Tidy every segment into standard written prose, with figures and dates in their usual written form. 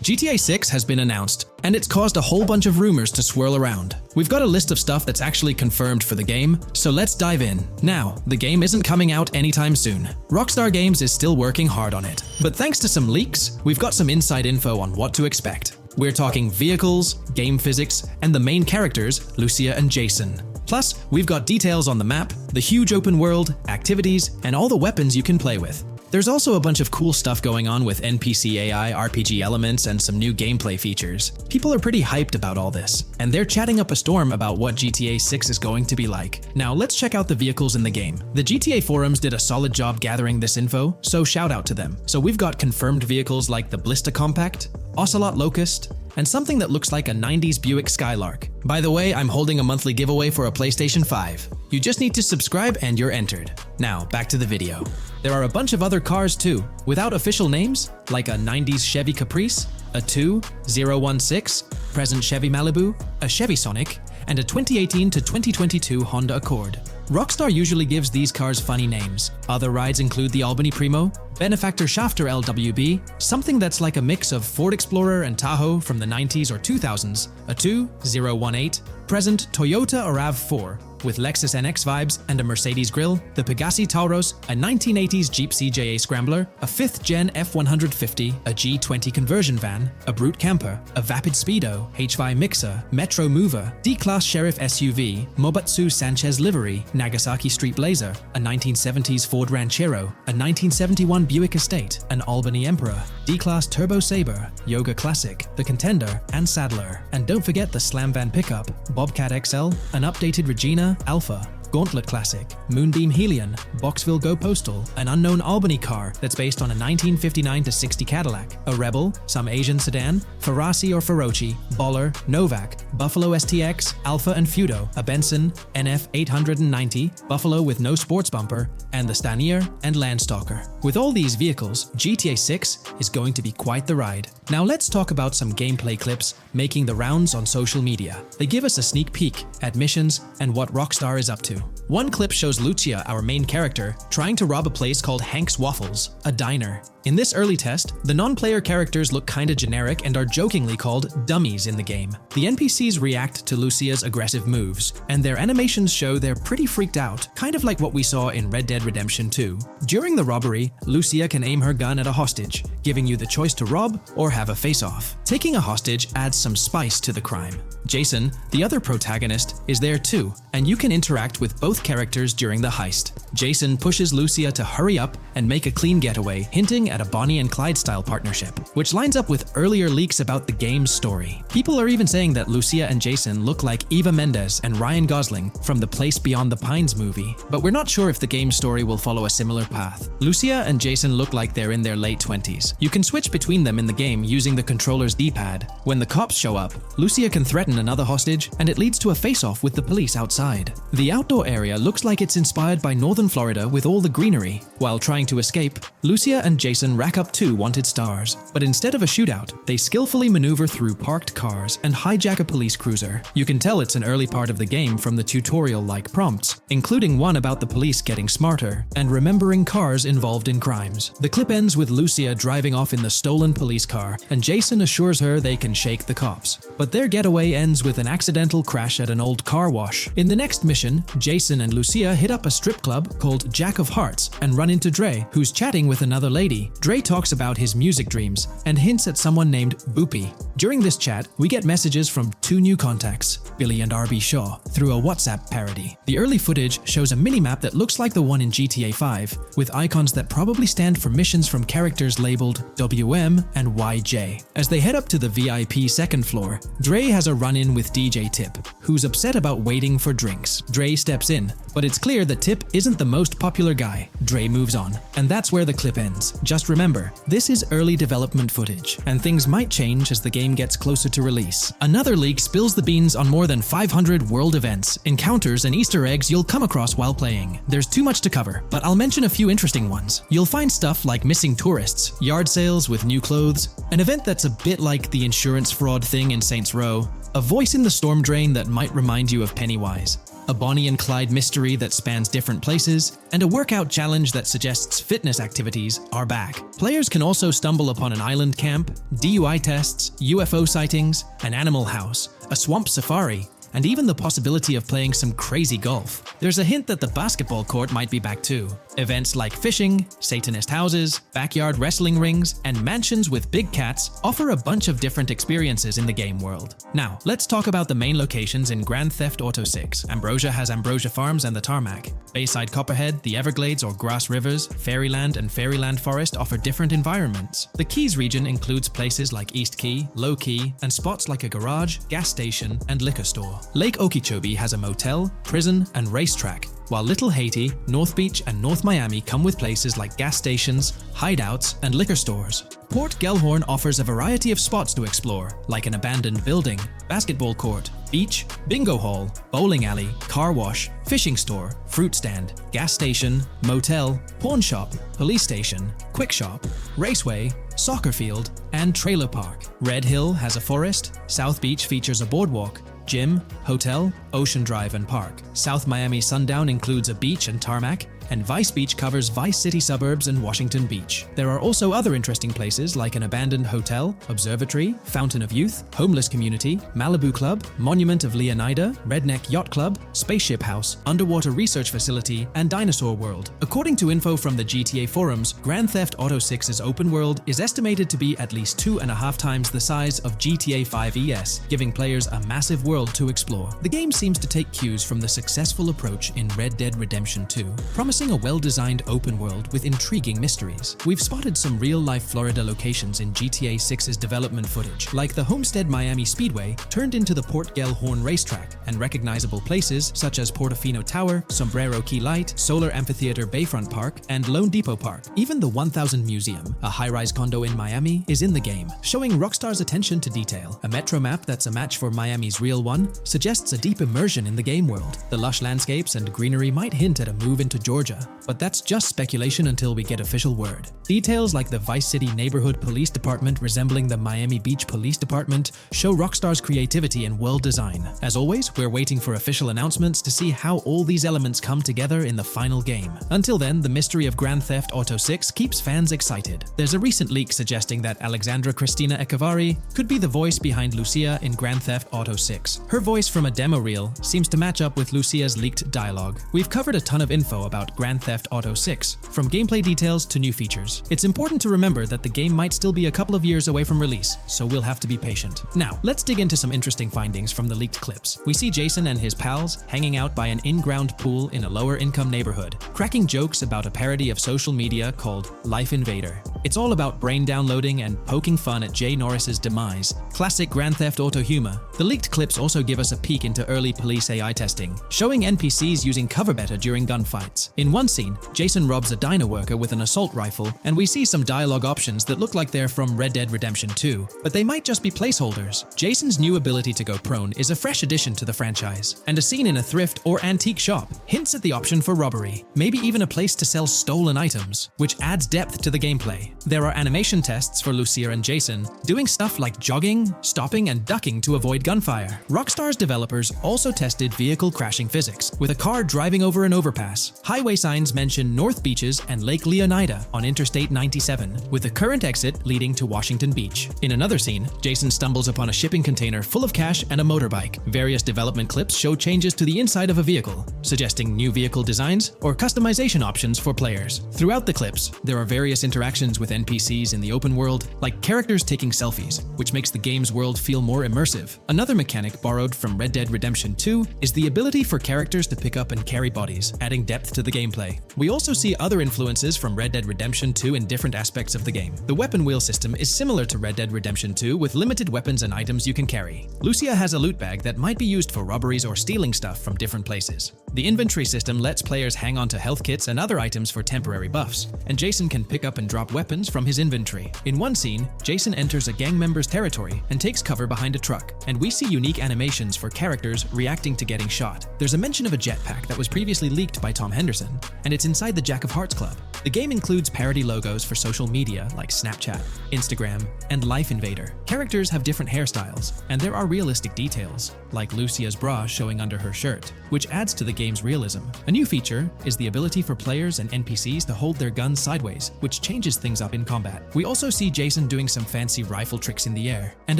GTA 6 has been announced, and it's caused a whole bunch of rumors to swirl around. We've got a list of stuff that's actually confirmed for the game, so let's dive in. Now, the game isn't coming out anytime soon. Rockstar Games is still working hard on it. But thanks to some leaks, we've got some inside info on what to expect. We're talking vehicles, game physics, and the main characters, Lucia and Jason. Plus, we've got details on the map, the huge open world, activities, and all the weapons you can play with. There's also a bunch of cool stuff going on with NPC AI, RPG elements, and some new gameplay features. People are pretty hyped about all this, and they're chatting up a storm about what GTA 6 is going to be like. Now let's check out the vehicles in the game. The GTA forums did a solid job gathering this info, so shout out to them. So we've got confirmed vehicles like the Blista Compact, Ocelot Locust, and something that looks like a 90s Buick Skylark. By the way, I'm holding a monthly giveaway for a PlayStation 5. You just need to subscribe and you're entered. Now, back to the video. There are a bunch of other cars too, without official names, like a 90s Chevy Caprice, a 2016 present Chevy Malibu, a Chevy Sonic, and a 2018 to 2022 Honda Accord. Rockstar usually gives these cars funny names. Other rides include the Albany Primo, Benefactor Shafter LWB, something that's like a mix of Ford Explorer and Tahoe from the 90s or 2000s, a 2018 present Toyota RAV4, with Lexus NX vibes and a Mercedes grille, the Pegassi Tauros, a 1980s Jeep CJA Scrambler, a 5th Gen F150, a G20 conversion van, a Brute Camper, a Vapid Speedo, HY Mixer, Metro Mover, D-Class Sheriff SUV, Mobatsu Sanchez Livery, Nagasaki Street Blazer, a 1970s Ford Ranchero, a 1971 Buick Estate, an Albany Emperor, D-Class Turbo Sabre, Yoga Classic, the Contender, and Sadler. And don't forget the Slam Van Pickup, Bobcat XL, an updated Regina, Alpha, Gauntlet Classic, Moonbeam Helion, Boxville Go Postal, an unknown Albany car that's based on a 1959-60 Cadillac, a Rebel, some Asian sedan, Ferrari or Feroci, Baller, Novak, Buffalo STX, Alpha and Feudo, a Benson, NF 890, Buffalo with no sports bumper, and the Stanier and Landstalker. With all these vehicles, GTA 6 is going to be quite the ride. Now let's talk about some gameplay clips making the rounds on social media. They give us a sneak peek at missions and what Rockstar is up to. One clip shows Lucia, our main character, trying to rob a place called Hank's Waffles, a diner. In this early test, the non-player characters look kinda generic and are jokingly called dummies in the game. The NPCs react to Lucia's aggressive moves, and their animations show they're pretty freaked out, kind of like what we saw in Red Dead Redemption 2. During the robbery, Lucia can aim her gun at a hostage, giving you the choice to rob or have a face-off. Taking a hostage adds some spice to the crime. Jason, the other protagonist, is there too, and you can interact with both characters during the heist. Jason pushes Lucia to hurry up and make a clean getaway, hinting at a Bonnie and Clyde style partnership, which lines up with earlier leaks about the game's story. People are even saying that Lucia and Jason look like Eva Mendes and Ryan Gosling from the Place Beyond the Pines movie, but we're not sure if the game's story will follow a similar path. Lucia and Jason look like they're in their late 20s. You can switch between them in the game using the controller's D-pad. When the cops show up, Lucia can threaten another hostage, and it leads to a face-off with the police outside. The outdoor area looks like it's inspired by northern Florida with all the greenery. While trying to escape, Lucia and Jason rack up 2 wanted stars. But instead of a shootout, they skillfully maneuver through parked cars and hijack a police cruiser. You can tell it's an early part of the game from the tutorial-like prompts, including one about the police getting smarter and remembering cars involved in crimes. The clip ends with Lucia driving off in the stolen police car, and Jason assures her they can shake the cops. But their getaway ends with an accidental crash at an old car wash. In the next mission, Jason and Lucia hit up a strip club called Jack of Hearts and run into Dre, who's chatting with another lady. Dre talks about his music dreams and hints at someone named Boopy. During this chat, we get messages from 2 new contacts, Billy and RB Shaw, through a WhatsApp parody. The early footage shows a minimap that looks like the one in GTA 5, with icons that probably stand for missions from characters labeled WM and YJ. As they head up to the VIP second floor, Dre has a run-in with DJ Tip, who's upset about waiting for drinks. Dre steps in, but it's clear that Tip isn't the most popular guy. Dre moves on, and that's where the clip ends. Just remember, this is early development footage, and things might change as the game gets closer to release. Another leak spills the beans on more than 500 world events, encounters, and Easter eggs you'll come across while playing. There's too much to cover, but I'll mention a few interesting ones. You'll find stuff like missing tourists, yard sales with new clothes, an event that's a bit like the insurance fraud thing in Saints Row, a voice in the storm drain that might remind you of Pennywise, a Bonnie and Clyde mystery that spans different places, and a workout challenge that suggests fitness activities are back. Players can also stumble upon an island camp, DUI tests, UFO sightings, an animal house, a swamp safari, and even the possibility of playing some crazy golf. There's a hint that the basketball court might be back too. Events like fishing, Satanist houses, backyard wrestling rings, and mansions with big cats offer a bunch of different experiences in the game world. Now, let's talk about the main locations in Grand Theft Auto 6. Ambrosia has Ambrosia Farms and the Tarmac. Bayside Copperhead, the Everglades or Grass Rivers, Fairyland and Fairyland Forest offer different environments. The Keys region includes places like East Key, Low Key, and spots like a garage, gas station, and liquor store. Lake Okeechobee has a motel, prison, and racetrack, while Little Haiti, North Beach, and North Miami come with places like gas stations, hideouts, and liquor stores. Port Gellhorn offers a variety of spots to explore, like an abandoned building, basketball court, beach, bingo hall, bowling alley, car wash, fishing store, fruit stand, gas station, motel, pawn shop, police station, quick shop, raceway, soccer field, and trailer park. Red Hill has a forest, South Beach features a boardwalk, gym, hotel, Ocean Drive and Park. South Miami Sundown includes a beach and tarmac, and Vice Beach covers Vice City suburbs and Washington Beach. There are also other interesting places like an abandoned hotel, observatory, Fountain of Youth, homeless community, Malibu Club, Monument of Leonida, Redneck Yacht Club, Spaceship House, underwater research facility, and Dinosaur World. According to info from the GTA forums, Grand Theft Auto 6's open world is estimated to be at least 2.5 times the size of GTA 5 ES, giving players a massive world to explore. The game seems to take cues from the successful approach in Red Dead Redemption 2, promising a well-designed open world with intriguing mysteries. We've spotted some real-life Florida locations in GTA 6's development footage, like the Homestead Miami Speedway turned into the Port Gellhorn racetrack, and recognizable places such as Portofino Tower, Sombrero Key Light, Solar Amphitheater Bayfront Park, and Lone Depot Park. Even the 1000 Museum, a high-rise condo in Miami, is in the game, showing Rockstar's attention to detail. A metro map that's a match for Miami's real one suggests a deep immersion in the game world. The lush landscapes and greenery might hint at a move into Georgia, but that's just speculation until we get official word. Details like the Vice City Neighborhood Police Department resembling the Miami Beach Police Department show Rockstar's creativity and world design. As always, we're waiting for official announcements to see how all these elements come together in the final game. Until then, the mystery of Grand Theft Auto 6 keeps fans excited. There's a recent leak suggesting that Alexandra Christina Echevarri could be the voice behind Lucia in Grand Theft Auto 6. Her voice from a demo reel seems to match up with Lucia's leaked dialogue. We've covered a ton of info about Grand Theft Auto 6, from gameplay details to new features. It's important to remember that the game might still be a couple of years away from release, so we'll have to be patient. Now, let's dig into some interesting findings from the leaked clips. We see Jason and his pals hanging out by an in-ground pool in a lower-income neighborhood, cracking jokes about a parody of social media called Life Invader. It's all about brain downloading and poking fun at Jay Norris's demise. Classic Grand Theft Auto humor. The leaked clips also give us a peek into early police AI testing, showing NPCs using cover better during gunfights. In one scene, Jason robs a diner worker with an assault rifle, and we see some dialogue options that look like they're from Red Dead Redemption 2, but they might just be placeholders. Jason's new ability to go prone is a fresh addition to the franchise, and a scene in a thrift or antique shop hints at the option for robbery, maybe even a place to sell stolen items, which adds depth to the gameplay. There are animation tests for Lucia and Jason, doing stuff like jogging, stopping, and ducking to avoid gunfire. Rockstar's developers also tested vehicle crashing physics, with a car driving over an overpass. Highway signs mention North Beaches and Lake Leonida on Interstate 97, with the current exit leading to Washington Beach. In another scene, Jason stumbles upon a shipping container full of cash and a motorbike. Various development clips show changes to the inside of a vehicle, suggesting new vehicle designs or customization options for players. Throughout the clips, there are various interactions with NPCs in the open world, like characters taking selfies, which makes the game's world feel more immersive. Another mechanic borrowed from Red Dead Redemption 2 is the ability for characters to pick up and carry bodies, adding depth to the gameplay. We also see other influences from Red Dead Redemption 2 in different aspects of the game. The weapon wheel system is similar to Red Dead Redemption 2 with limited weapons and items you can carry. Lucia has a loot bag that might be used for robberies or stealing stuff from different places. The inventory system lets players hang on to health kits and other items for temporary buffs, and Jason can pick up and drop weapons from his inventory. In one scene, Jason enters a gang member's territory and takes cover behind a truck, and we see unique animations for characters reacting to getting shot. There's a mention of a jetpack that was previously leaked by Tom Henderson, and it's inside the Jack of Hearts Club. The game includes parody logos for social media like Snapchat, Instagram, and Life Invader. Characters have different hairstyles, and there are realistic details, like Lucia's bra showing under her shirt, which adds to the game's realism. A new feature is the ability for players and NPCs to hold their guns sideways, which changes things up in combat. We also see Jason doing some fancy rifle tricks in the air, and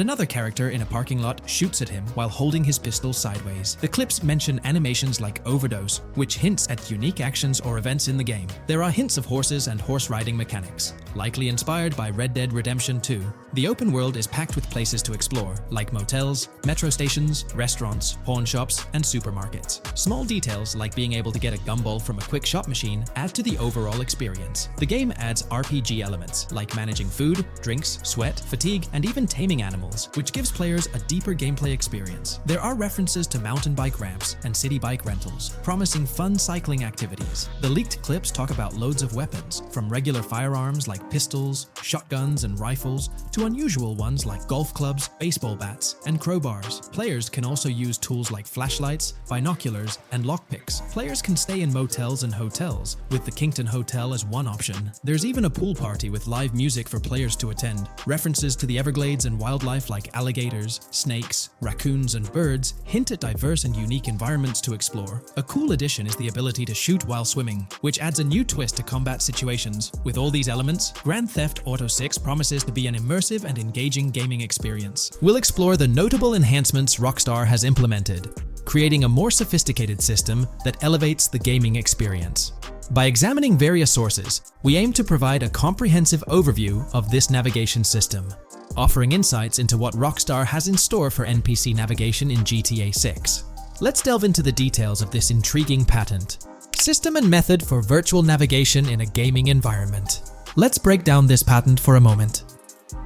another character in a parking lot shoots at him while holding his pistol sideways. The clips mention animations like Overdose, which hints at unique actions or events in the game. There are hints of horses and horse riding mechanics, likely inspired by Red Dead Redemption 2. The open world is packed with places to explore, like motels, metro stations, restaurants, pawn shops, and supermarkets. Small details like being able to get a gumball from a quick shop machine add to the overall experience. The game adds RPG elements, like managing food, drinks, sweat, fatigue, and even taming animals, which gives players a deeper gameplay experience. There are references to mountain bike ramps and city bike rentals, promising fun cycling activities. The leaked clips talk about loads of weapons, from regular firearms like pistols, shotguns, and rifles, to unusual ones like golf clubs, baseball bats, and crowbars. Players can also use tools like flashlights, binoculars, and lockpicks. Players can stay in motels and hotels, with the Kington Hotel as one option. There's even a pool party with live music for players to attend. References to the Everglades and wildlife like alligators, snakes, raccoons, and birds hint at diverse and unique environments to explore. A cool addition is the ability to shoot while swimming, which adds a new twist to combat situations. With all these elements, Grand Theft Auto 6 promises to be an immersive and engaging gaming experience. We'll explore the notable enhancements Rockstar has implemented, creating a more sophisticated system that elevates the gaming experience. By examining various sources, we aim to provide a comprehensive overview of this navigation system, offering insights into what Rockstar has in store for NPC navigation in GTA 6. Let's delve into the details of this intriguing patent. System and method for virtual navigation in a gaming environment. Let's break down this patent for a moment.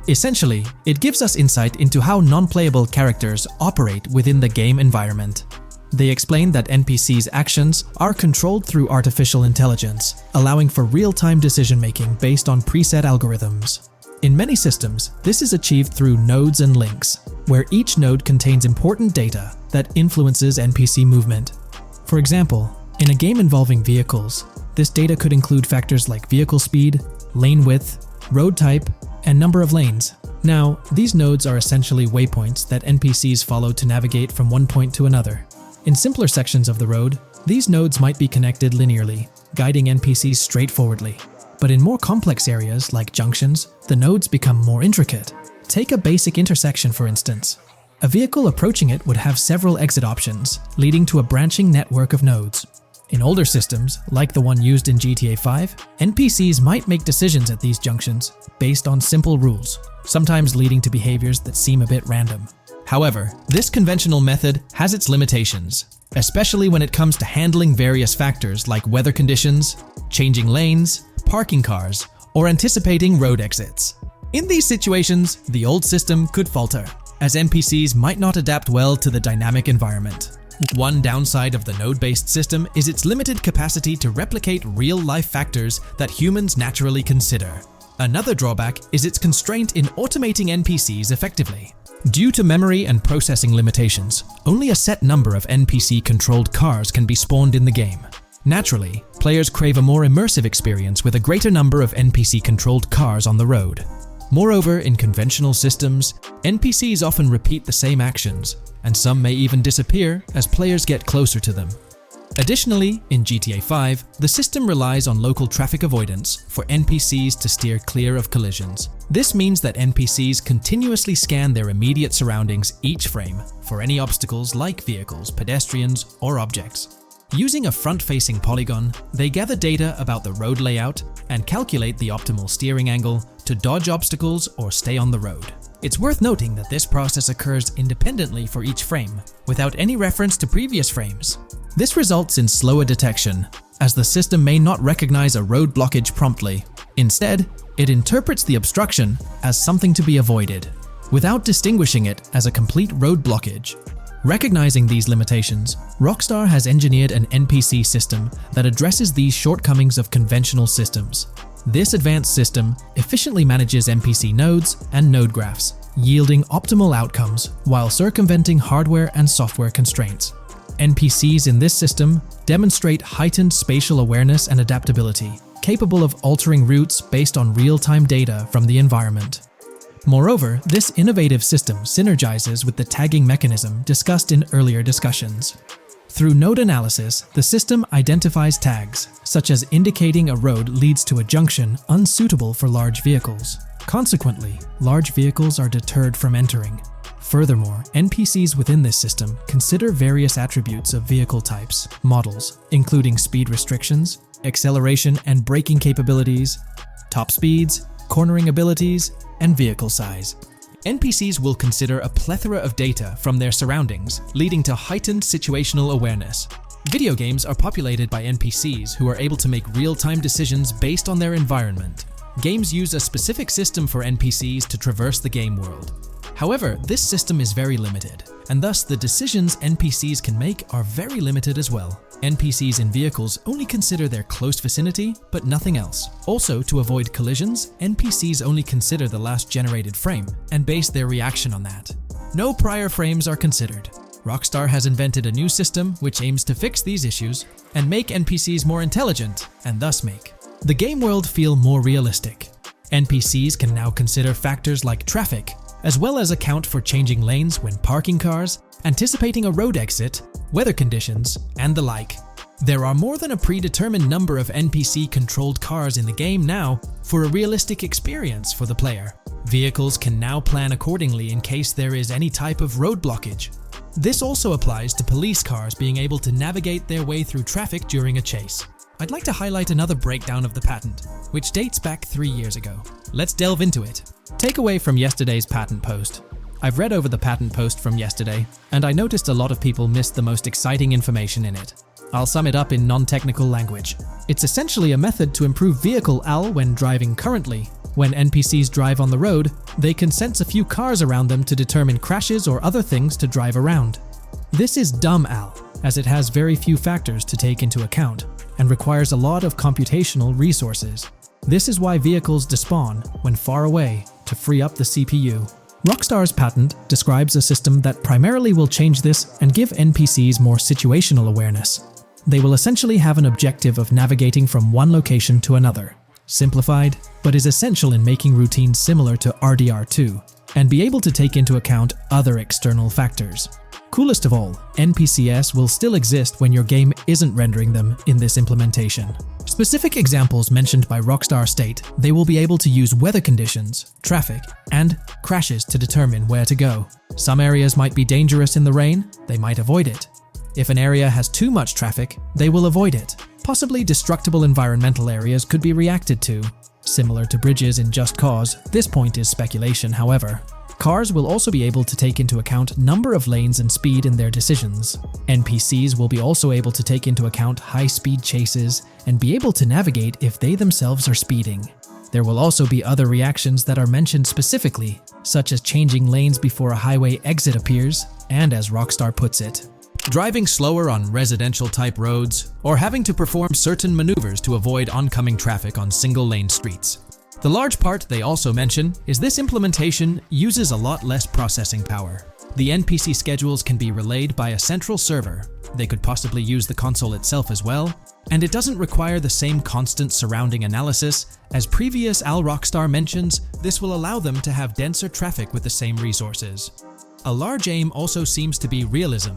Essentially, it gives us insight into how non-playable characters operate within the game environment. They explain that NPCs' actions are controlled through artificial intelligence, allowing for real-time decision-making based on preset algorithms. In many systems, this is achieved through nodes and links, where each node contains important data that influences NPC movement. For example, in a game involving vehicles, this data could include factors like vehicle speed, lane width, road type, and number of lanes. Now, these nodes are essentially waypoints that NPCs follow to navigate from one point to another. In simpler sections of the road, these nodes might be connected linearly, guiding NPCs straightforwardly. But in more complex areas, like junctions, the nodes become more intricate. Take a basic intersection, for instance. A vehicle approaching it would have several exit options, leading to a branching network of nodes. In older systems, like the one used in GTA 5, NPCs might make decisions at these junctions based on simple rules, sometimes leading to behaviors that seem a bit random. However, this conventional method has its limitations, especially when it comes to handling various factors like weather conditions, changing lanes, parking cars, or anticipating road exits. In these situations, the old system could falter, as NPCs might not adapt well to the dynamic environment. One downside of the node-based system is its limited capacity to replicate real-life factors that humans naturally consider. Another drawback is its constraint in automating NPCs effectively. Due to memory and processing limitations, only a set number of NPC-controlled cars can be spawned in the game. Naturally, players crave a more immersive experience with a greater number of NPC-controlled cars on the road. Moreover, in conventional systems, NPCs often repeat the same actions, and some may even disappear as players get closer to them. Additionally, in GTA 5, the system relies on local traffic avoidance for NPCs to steer clear of collisions. This means that NPCs continuously scan their immediate surroundings each frame for any obstacles like vehicles, pedestrians, or objects. Using a front-facing polygon, they gather data about the road layout and calculate the optimal steering angle to dodge obstacles or stay on the road. It's worth noting that this process occurs independently for each frame, without any reference to previous frames. This results in slower detection, as the system may not recognize a road blockage promptly. Instead, it interprets the obstruction as something to be avoided, without distinguishing it as a complete road blockage. Recognizing these limitations, Rockstar has engineered an NPC system that addresses these shortcomings of conventional systems. This advanced system efficiently manages NPC nodes and node graphs, yielding optimal outcomes while circumventing hardware and software constraints. NPCs in this system demonstrate heightened spatial awareness and adaptability, capable of altering routes based on real-time data from the environment. Moreover, this innovative system synergizes with the tagging mechanism discussed in earlier discussions. Through node analysis, the system identifies tags, such as indicating a road leads to a junction unsuitable for large vehicles. Consequently, large vehicles are deterred from entering. Furthermore, NPCs within this system consider various attributes of vehicle types, models, including speed restrictions, acceleration and braking capabilities, top speeds, cornering abilities, and vehicle size. NPCs will consider a plethora of data from their surroundings, leading to heightened situational awareness. Video games are populated by NPCs who are able to make real-time decisions based on their environment. Games use a specific system for NPCs to traverse the game world. However, this system is very limited, and thus the decisions NPCs can make are very limited as well. NPCs in vehicles only consider their close vicinity, but nothing else. Also, to avoid collisions, NPCs only consider the last generated frame and base their reaction on that. No prior frames are considered. Rockstar has invented a new system which aims to fix these issues and make NPCs more intelligent, and thus make the game world feel more realistic. NPCs can now consider factors like traffic, as well as account for changing lanes when parking cars, anticipating a road exit, weather conditions, and the like. There are more than a predetermined number of NPC-controlled cars in the game now for a realistic experience for the player. Vehicles can now plan accordingly in case there is any type of road blockage. This also applies to police cars being able to navigate their way through traffic during a chase. I'd like to highlight another breakdown of the patent, which dates back 3 years ago. Let's delve into it. Takeaway from yesterday's patent post. I've read over the patent post from yesterday, and I noticed a lot of people missed the most exciting information in it. I'll sum it up in non-technical language. It's essentially a method to improve vehicle AL when driving currently. When NPCs drive on the road, they can sense a few cars around them to determine crashes or other things to drive around. This is dumb AL, as it has very few factors to take into account, and requires a lot of computational resources. This is why vehicles despawn when far away to free up the CPU. Rockstar's patent describes a system that primarily will change this and give NPCs more situational awareness. They will essentially have an objective of navigating from one location to another. Simplified, but is essential in making routines similar to RDR2, and be able to take into account other external factors. Coolest of all, NPCs will still exist when your game isn't rendering them in this implementation. Specific examples mentioned by Rockstar state they will be able to use weather conditions, traffic, and crashes to determine where to go. Some areas might be dangerous in the rain, they might avoid it. If an area has too much traffic, they will avoid it. Possibly destructible environmental areas could be reacted to. Similar to bridges in Just Cause, this point is speculation, however. Cars will also be able to take into account number of lanes and speed in their decisions. NPCs will be also able to take into account high-speed chases and be able to navigate if they themselves are speeding. There will also be other reactions that are mentioned specifically, such as changing lanes before a highway exit appears, and as Rockstar puts it, driving slower on residential-type roads, or having to perform certain maneuvers to avoid oncoming traffic on single-lane streets. The large part they also mention is this implementation uses a lot less processing power. The NPC schedules can be relayed by a central server. They could possibly use the console itself as well, and it doesn't require the same constant surrounding analysis. As previous Rockstar mentions, this will allow them to have denser traffic with the same resources. A large aim also seems to be realism.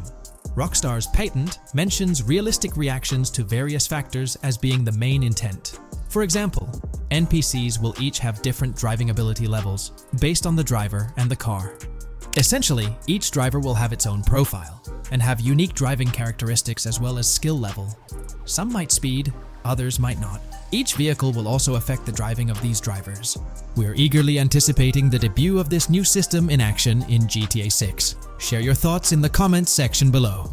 Rockstar's patent mentions realistic reactions to various factors as being the main intent. For example, NPCs will each have different driving ability levels based on the driver and the car. Essentially, each driver will have its own profile and have unique driving characteristics as well as skill level. Some might speed, others might not. Each vehicle will also affect the driving of these drivers. We're eagerly anticipating the debut of this new system in action in GTA 6. Share your thoughts in the comments section below.